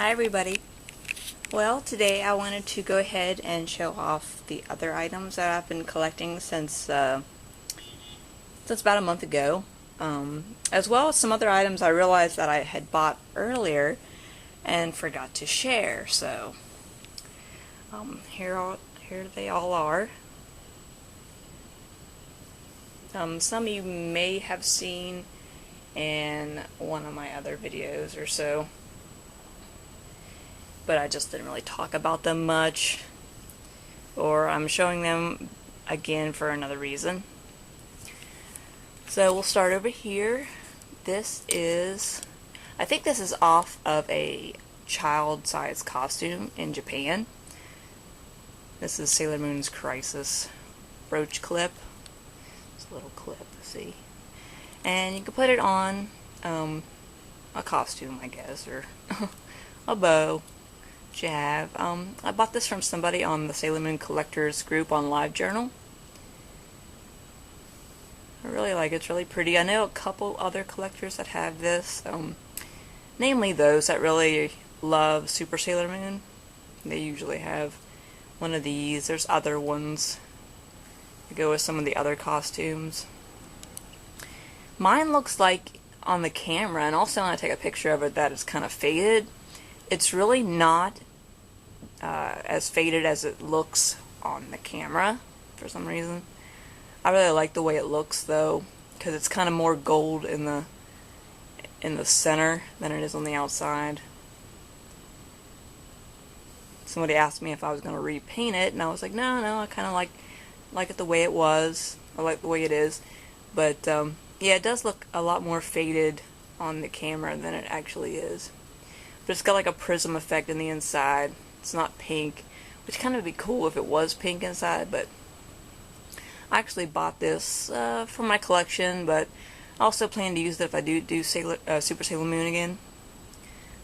Hi everybody. Well, today I wanted to go ahead and show off the other items that I've been collecting since about a month ago, as well as some other items I realized that I had bought earlier and forgot to share. So here they all are. Some you may have seen in one of my other videos or so, but I just didn't really talk about them much, or I'm showing them again for another reason. So we'll start over here. I think this is off of a child-sized costume in Japan. This is Sailor Moon's Crisis brooch clip. It's a little clip, see? And you can put it on a costume, I guess, or a bow. Which you have. I bought this from somebody on the Sailor Moon Collectors group on LiveJournal. I really like it. It's really pretty. I know a couple other collectors that have this, namely those that really love Super Sailor Moon. They usually have one of these. There's other ones that go with some of the other costumes. Mine looks like on the camera, and also when I take a picture of it, that it's kind of faded. It's really not as faded as it looks on the camera for some reason. I really like the way it looks though, because it's kind of more gold in the center than it is on the outside. Somebody asked me if I was going to repaint it, and I was like, no, I kind of like it the way it was. I like the way it is, but yeah, it does look a lot more faded on the camera than it actually is. But it's got like a prism effect in the inside. It's not pink, which kind of would be cool if it was pink inside, but I actually bought this for my collection, but I also plan to use it if I do Super Sailor Moon again,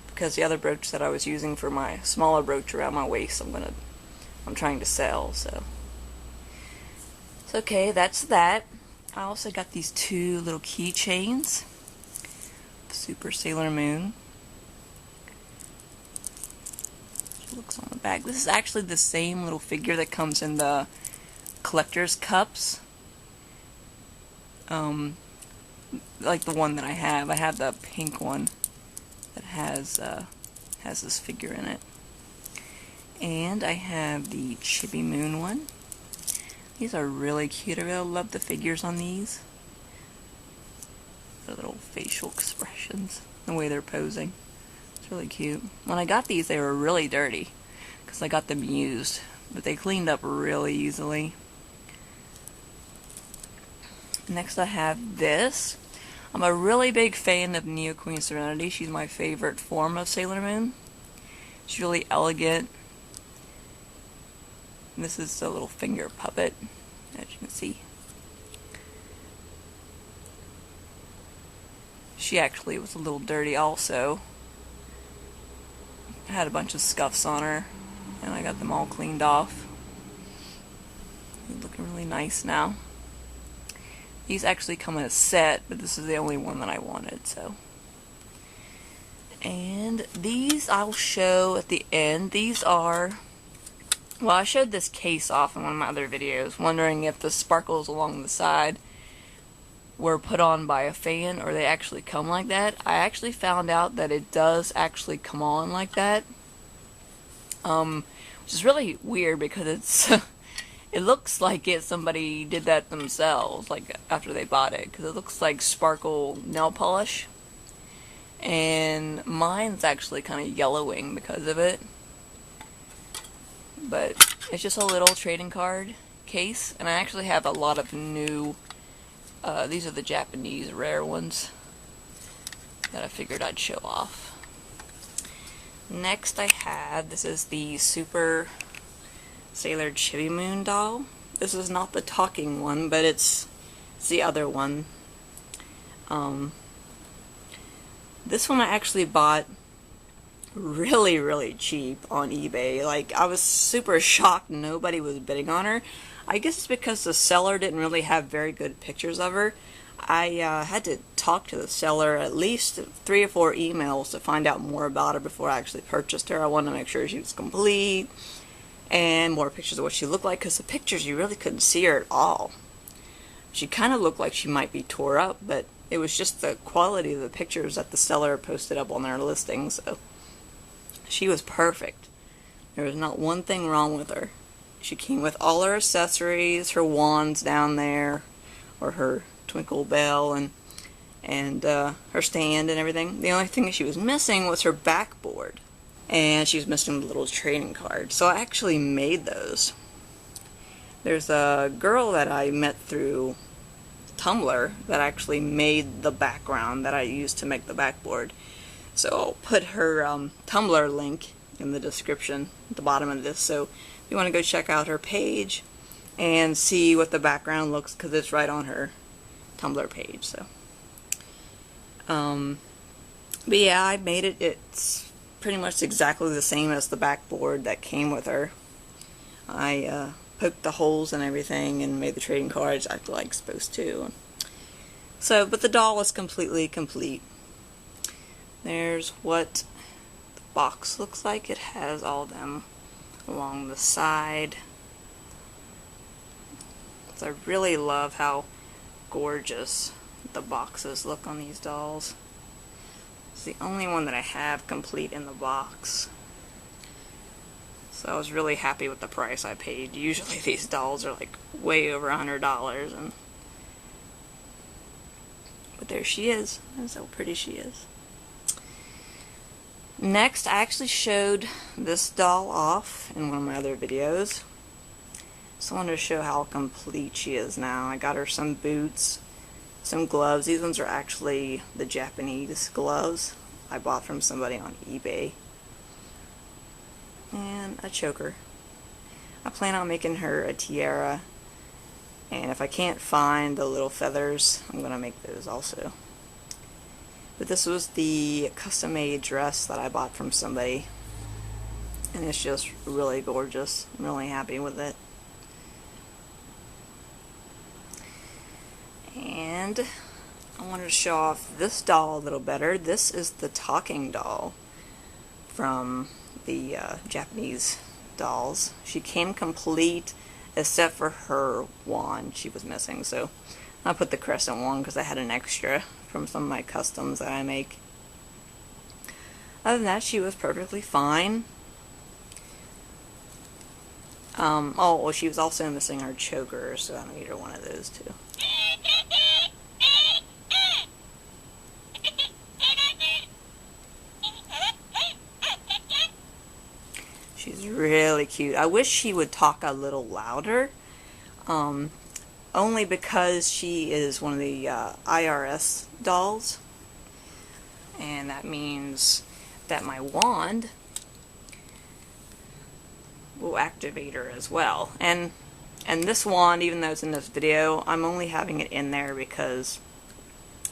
because the other brooch that I was using for my smaller brooch around my waist, I'm trying to sell, so. It's okay, that's that. I also got these two little keychains, Super Sailor Moon. Looks on the back. This is actually the same little figure that comes in the collector's cups. Like the one that I have. I have the pink one that has this figure in it. And I have the Chibi Moon one. These are really cute. I really love the figures on these. The little facial expressions, the way they're posing. It's really cute. When I got these, they were really dirty because I got them used, but they cleaned up really easily. Next I have this. I'm a really big fan of Neo Queen Serenity. She's my favorite form of Sailor Moon. She's really elegant. And this is a little finger puppet, as you can see. She actually was a little dirty also. I had a bunch of scuffs on her, and I got them all cleaned off. They're looking really nice now. These actually come in a set, but this is the only one that I wanted, so. And these I'll show at the end. These are, well, I showed this case off in one of my other videos, wondering if the sparkles along the side were put on by a fan or they actually come like that. I actually found out that it does actually come on like that, which is really weird because it's it looks like somebody did that themselves, like after they bought it, because it looks like sparkle nail polish, and mine's actually kind of yellowing because of it. But it's just a little trading card case, and I actually have a lot of new these are the Japanese rare ones that I figured I'd show off. Next I have, this is the Super Sailor Chibi Moon doll. This is not the talking one, but it's the other one. This one I actually bought really cheap on eBay. Like, I was super shocked nobody was bidding on her. I guess it's because the seller didn't really have very good pictures of her. I had to talk to the seller at least 3 or 4 emails to find out more about her before I actually purchased her. I wanted to make sure she was complete and more pictures of what she looked like, because the pictures you really couldn't see her at all. She kind of looked like she might be tore up, but it was just the quality of the pictures that the seller posted up on their listing. So she was perfect. There was not one thing wrong with her. She came with all her accessories, her wands down there, or her twinkle bell, and her stand and everything. The only thing she was missing was her backboard, and she was missing the little trading card. So I actually made those. There's a girl that I met through Tumblr that actually made the background that I used to make the backboard. So I'll put her Tumblr link in the description at the bottom of this. So if you want to go check out her page and see what the background looks, because it's right on her Tumblr page. So, but yeah, I made it. It's pretty much exactly the same as the backboard that came with her. I poked the holes and everything and made the trading cards like supposed to. So, but the doll was completely complete. There's what the box looks like. It has all of them along the side. So I really love how gorgeous the boxes look on these dolls. It's the only one that I have complete in the box. So I was really happy with the price I paid. Usually these dolls are like way over $100, but there she is. That's how pretty she is. Next, I actually showed this doll off in one of my other videos. So I wanted to show how complete she is now. I got her some boots, some gloves. These ones are actually the Japanese gloves I bought from somebody on eBay. And a choker. I plan on making her a tiara, and if I can't find the little feathers, I'm going to make those also. But this was the custom-made dress that I bought from somebody, and it's just really gorgeous. I'm really happy with it. And I wanted to show off this doll a little better. This is the talking doll from the Japanese dolls. She came complete except for her wand she was missing. So I put the crescent wand because I had an extra from some of my customs that I make. Other than that, she was perfectly fine. Oh, well, she was also missing her choker, so I made her one of those too. She's really cute. I wish she would talk a little louder, only because she is one of the IRS dolls, and that means that my wand will activate her as well. And this wand, even though it's in this video, I'm only having it in there because,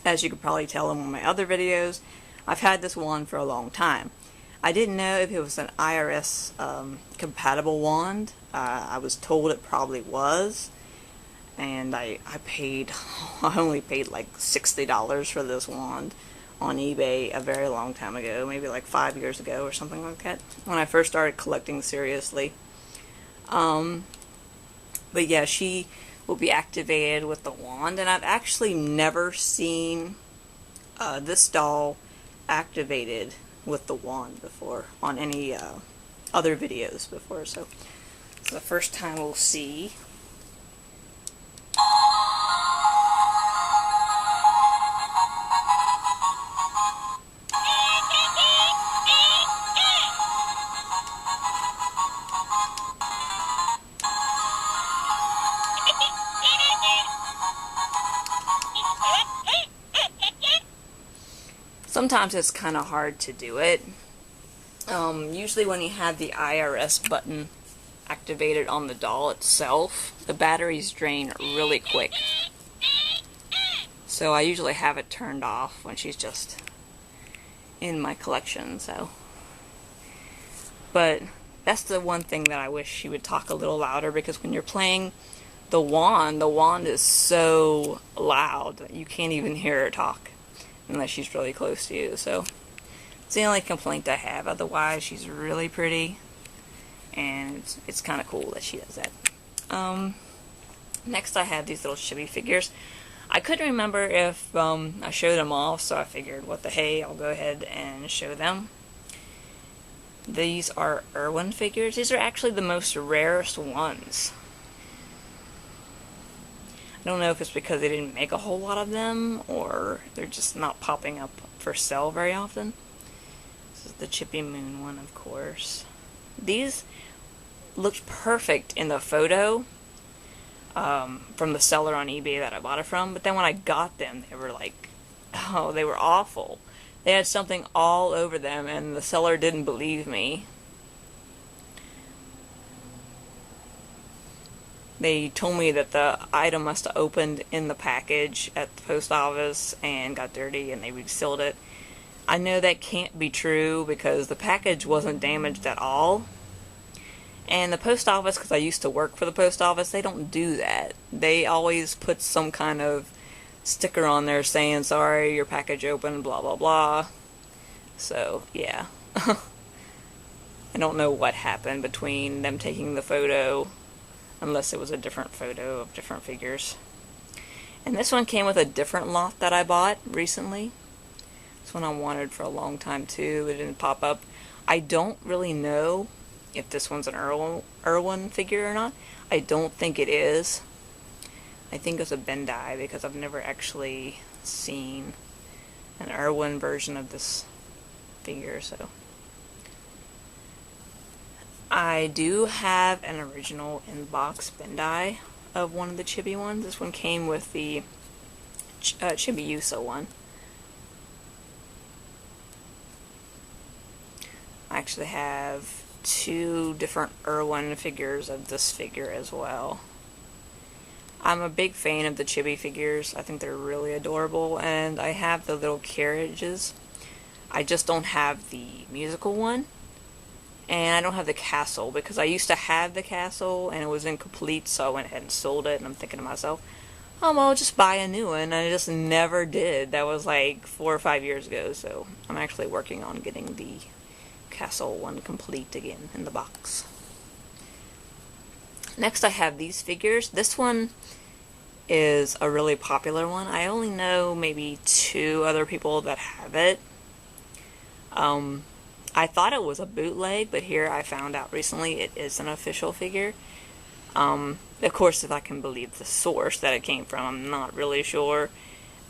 as you could probably tell in one of my other videos, I've had this wand for a long time. I didn't know if it was an IRS compatible wand. I was told it probably was, and I only paid like $60 for this wand on eBay a very long time ago, maybe like 5 years ago or something like that, when I first started collecting seriously. But yeah, she will be activated with the wand, and I've actually never seen this doll activated with the wand before on any other videos before, so it's the first time we'll see. Sometimes it's kind of hard to do it. Usually when you have the IRS button activated on the doll itself, the batteries drain really quick. So I usually have it turned off when she's just in my collection. So, but that's the one thing that I wish she would talk a little louder, because when you're playing The wand is so loud that you can't even hear her talk unless she's really close to you. So it's the only complaint I have. Otherwise, she's really pretty, and it's kind of cool that she does that. Next, I have these little chibi figures. I couldn't remember if I showed them off, so I figured, what the hey, I'll go ahead and show them. These are Irwin figures. These are actually the most rarest ones. I don't know if it's because they didn't make a whole lot of them, or they're just not popping up for sale very often. This is the Chippy Moon one, of course. These looked perfect in the photo from the seller on eBay that I bought it from, but then when I got them, they were like, oh, they were awful. They had something all over them, and the seller didn't believe me. They told me that the item must have opened in the package at the post office and got dirty, and they resealed it. I know that can't be true because the package wasn't damaged at all. And the post office, because I used to work for the post office, they don't do that. They always put some kind of sticker on there saying, sorry, your package opened, blah, blah, blah. So, yeah. I don't know what happened between them taking the photo, unless it was a different photo of different figures. And this one came with a different lot that I bought recently. This one I wanted for a long time too. It didn't pop up. I don't really know if this one's an Irwin figure or not. I don't think it is. I think it's a Bandai because I've never actually seen an Irwin version of this figure, so. I do have an original in-box Bandai of one of the Chibi ones. This one came with the Chibiusa one. I actually have 2 different Irwin figures of this figure as well. I'm a big fan of the Chibi figures. I think they're really adorable, and I have the little carriages. I just don't have the musical one, and I don't have the castle, because I used to have the castle and it was incomplete, so I went ahead and sold it, and I'm thinking to myself, oh well, I'll just buy a new one, and I just never did. That was like 4 or 5 years ago, so I'm actually working on getting the castle one complete again in the box. Next I have these figures. This one is a really popular one. I only know maybe 2 other people that have it. I thought it was a bootleg, but here I found out recently it is an official figure. Of course, if I can believe the source that it came from, I'm not really sure.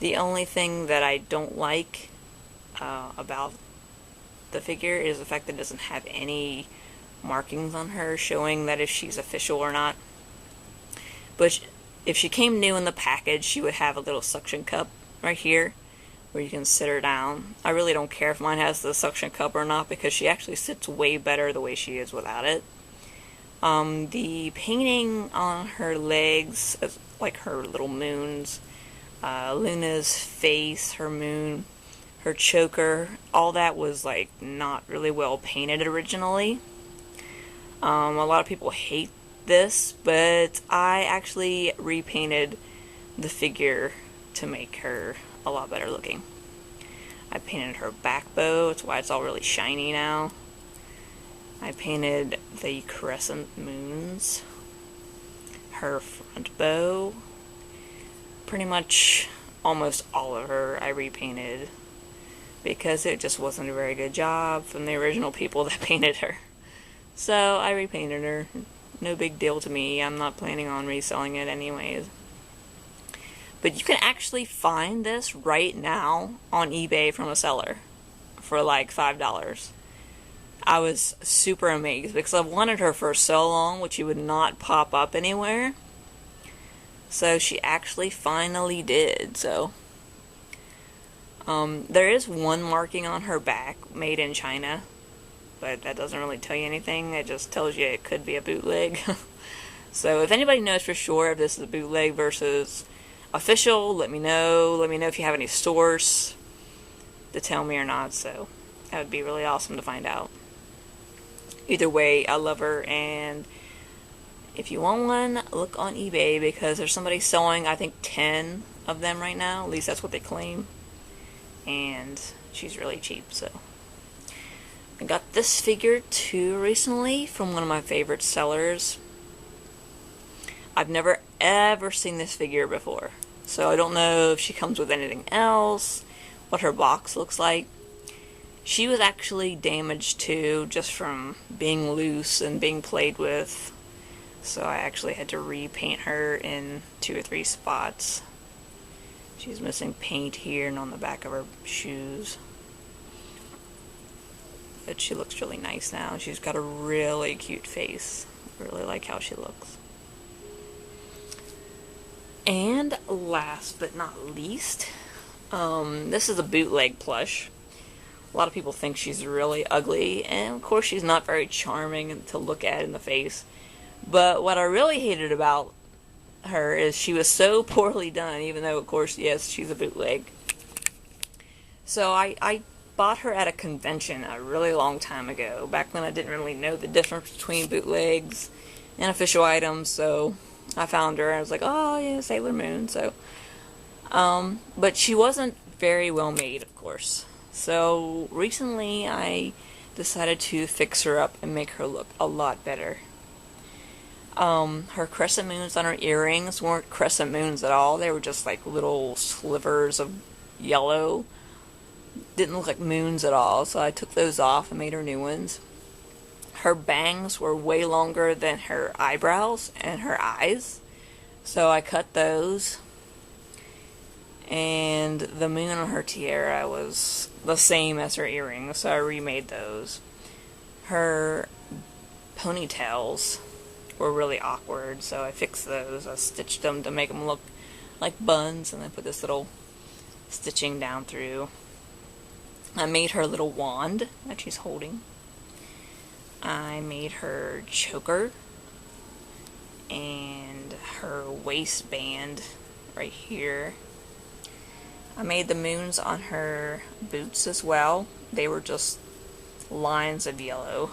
The only thing that I don't like about the figure is the fact that it doesn't have any markings on her showing that if she's official or not. But if she came new in the package, she would have a little suction cup right here where you can sit her down. I really don't care if mine has the suction cup or not, because she actually sits way better the way she is without it. The painting on her legs, like her little moons, Luna's face, her moon, her choker, all that was like not really well painted originally. A lot of people hate this, but I actually repainted the figure to make her a lot better looking. I painted her back bow, that's why it's all really shiny now. I painted the crescent moons, her front bow, pretty much almost all of her I repainted, because it just wasn't a very good job from the original people that painted her. So I repainted her. No big deal to me. I'm not planning on reselling it anyways. But you can actually find this right now on eBay from a seller for like $5. I was super amazed because I've wanted her for so long, which she would not pop up anywhere. So she actually finally did. So there is one marking on her back, made in China, but that doesn't really tell you anything. It just tells you it could be a bootleg. So if anybody knows for sure if this is a bootleg versus official, let me know. Let me know if you have any source to tell me or not. So that would be really awesome to find out. Either way, I love her, and If you want one, look on eBay because there's somebody selling, I think, 10 of them right now. At least that's what they claim. And she's really cheap, so. I got this figure too recently from one of my favorite sellers. I've never ever seen this figure before, so I don't know if she comes with anything else, what her box looks like. She was actually damaged too, just from being loose and being played with. So I actually had to repaint her in 2 or 3 spots. She's missing paint here and on the back of her shoes. But she looks really nice now. She's got a really cute face. I really like how she looks. And last but not least, this is a bootleg plush. A lot of people think she's really ugly, and of course she's not very charming to look at in the face. But what I really hated about her is she was so poorly done, even though, of course, yes, she's a bootleg. So I bought her at a convention a really long time ago, back when I didn't really know the difference between bootlegs and official items, so I found her and I was like, oh yeah, Sailor Moon, so. But she wasn't very well made, of course. So recently I decided to fix her up and make her look a lot better. Her crescent moons on her earrings weren't crescent moons at all. They were just like little slivers of yellow. Didn't look like moons at all, so I took those off and made her new ones. Her bangs were way longer than her eyebrows and her eyes, so I cut those. And the moon on her tiara was the same as her earrings, so I remade those. Her ponytails were really awkward, so I fixed those. I stitched them to make them look like buns, and I put this little stitching down through. I made her little wand that she's holding. I made her choker and her waistband right here. I made the moons on her boots as well. They were just lines of yellow.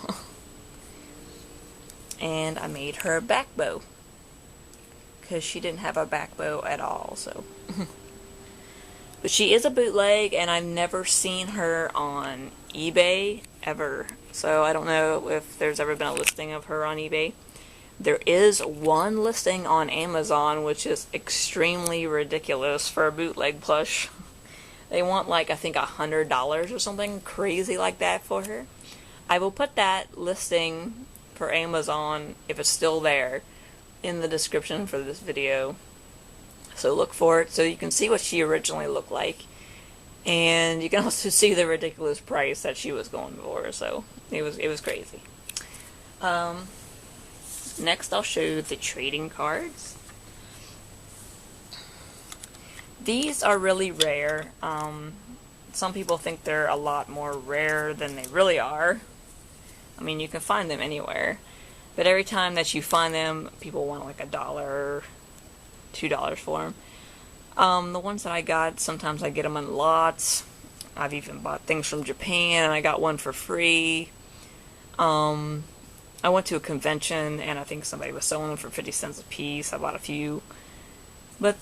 And I made her a back bow, because she didn't have a back bow at all, so. But she is a bootleg, and I've never seen her on eBay, ever. So I don't know if there's ever been a listing of her on eBay. There is one listing on Amazon, which is extremely ridiculous for a bootleg plush. They want like, I think, $100 or something crazy like that for her. I will put that listing for Amazon, if it's still there, in the description for this video. So look for it so you can see what she originally looked like. And you can also see the ridiculous price that she was going for. So it was crazy. Next I'll show you the trading cards. These are really rare. Some people think they're a lot more rare than they really are. I mean, you can find them anywhere. But every time that you find them, people want like $1, $2 for them. The ones that I got, sometimes I get them in lots. I've even bought things from Japan, and I got one for free. I went to a convention, and I think somebody was selling them for 50 cents a piece. I bought a few. But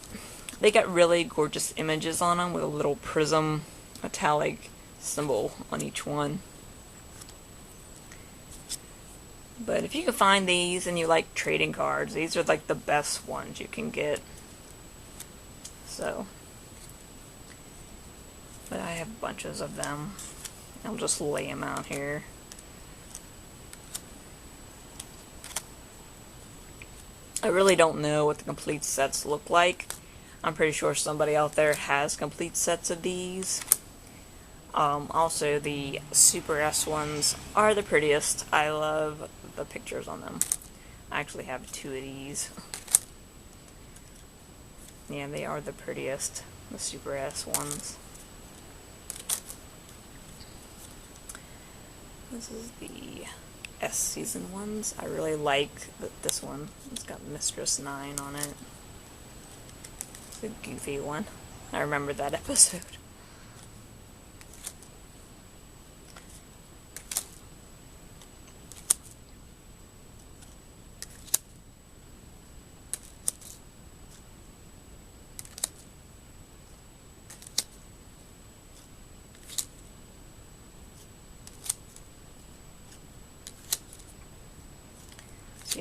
they got really gorgeous images on them with a little prism metallic symbol on each one. But if you can find these and you like trading cards, these are like the best ones you can get. So, but I have bunches of them. I'll just lay them out here. I really don't know what the complete sets look like. I'm pretty sure somebody out there has complete sets of these. Also, the Super S ones are the prettiest. I love the pictures on them. I actually have 2 of these. Yeah, they are the prettiest, the Super S ones. This is the S season ones. I really like this one. It's got Mistress 9 on it. It's a goofy one. I remember that episode.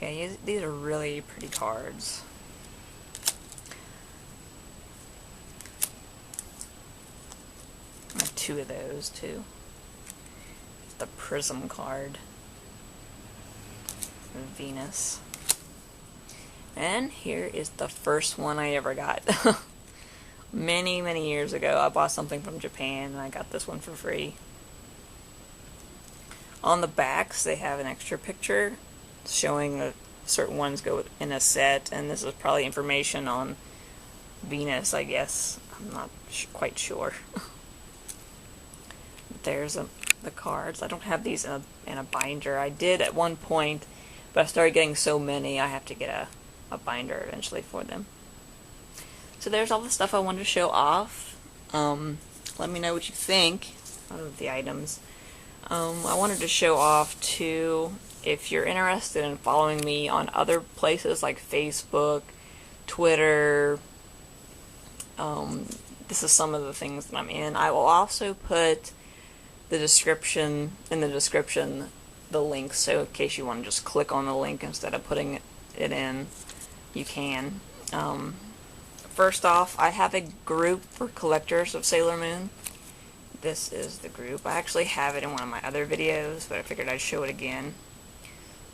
Yeah, these are really pretty cards. I have 2 of those too. The Prism card. Venus. And here is the first one I ever got. Many, many years ago, I bought something from Japan and I got this one for free. On the backs, they have an extra picture showing that certain ones go in a set, and this is probably information on Venus, I guess. I'm not quite sure. There's the cards. I don't have these in a binder. I did at one point, but I started getting so many, I have to get a binder eventually for them. So there's all the stuff I wanted to show off. Let me know what you think of the items. I wanted to show off too, if you're interested in following me on other places like Facebook, Twitter, this is some of the things that I'm in. I will also put in the description, the links, so in case you want to just click on the link instead of putting it in, you can. First off, I have a group for collectors of Sailor Moon. This is the group. I actually have it in one of my other videos, but I figured I'd show it again.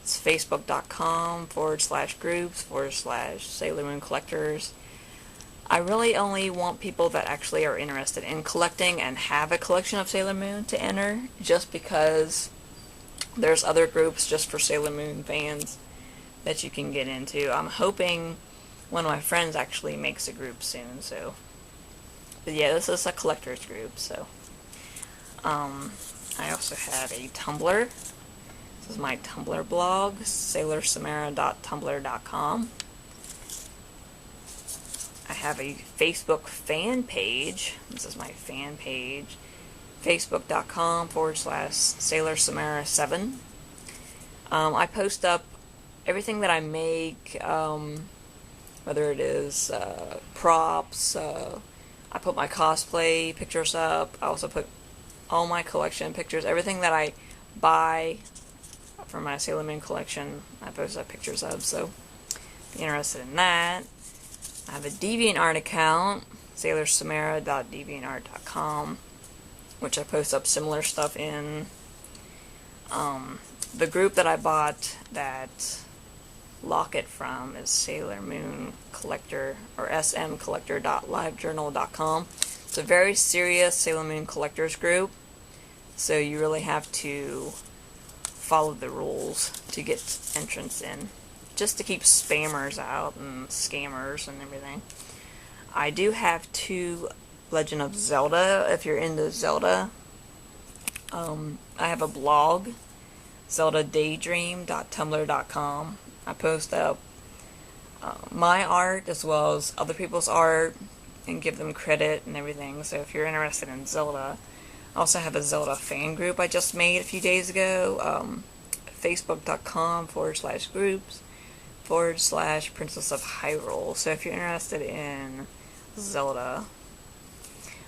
It's facebook.com/groups/Sailor Moon collectors. I really only want people that actually are interested in collecting and have a collection of Sailor Moon to enter, just because there's other groups just for Sailor Moon fans that you can get into. I'm hoping one of my friends actually makes a group soon, so. But yeah, this is a collector's group, so. I also have a Tumblr. This is my Tumblr blog, sailorsamara.tumblr.com. I have a Facebook fan page. This is my fan page, facebook.com/sailorsamara7. I post up everything that I make, whether it is props, I put my cosplay pictures up, I also put all my collection pictures, everything that I buy for my Sailor Moon collection, I post up pictures of, so if you're interested in that. I have a DeviantArt account, sailorsamara.deviantart.com, which I post up similar stuff in. The group that I bought that locket from is Sailor Moon Collector, or smcollector.livejournal.com. It's a very serious Sailor Moon collectors group, so you really have to follow the rules to get entrance in, just to keep spammers out and scammers and everything. I do have 2 Legend of Zelda, if you're into Zelda. I have a blog, zeldadaydream.tumblr.com. I post up my art as well as other people's art and give them credit and everything, so if you're interested in Zelda. I also have a Zelda fan group I just made a few days ago, facebook.com/groups/Princess of Hyrule, so if you're interested in Zelda.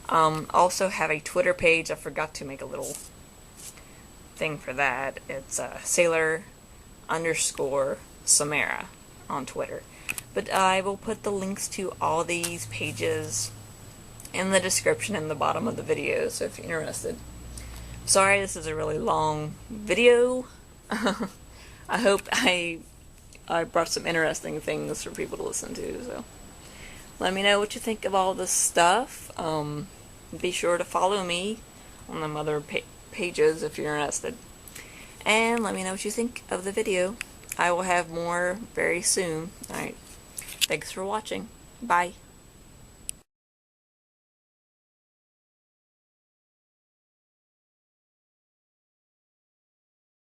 Also have a Twitter page. I forgot to make a little thing for that. It's Sailor_Samara on Twitter. But I will put the links to all these pages in the description in the bottom of the video, so if you're interested. Sorry, this is a really long video. I hope I brought some interesting things for people to listen to, so let me know what you think of all this stuff. Be sure to follow me on them other pages if you're interested. And let me know what you think of the video. I will have more very soon. Alright. Thanks for watching. Bye.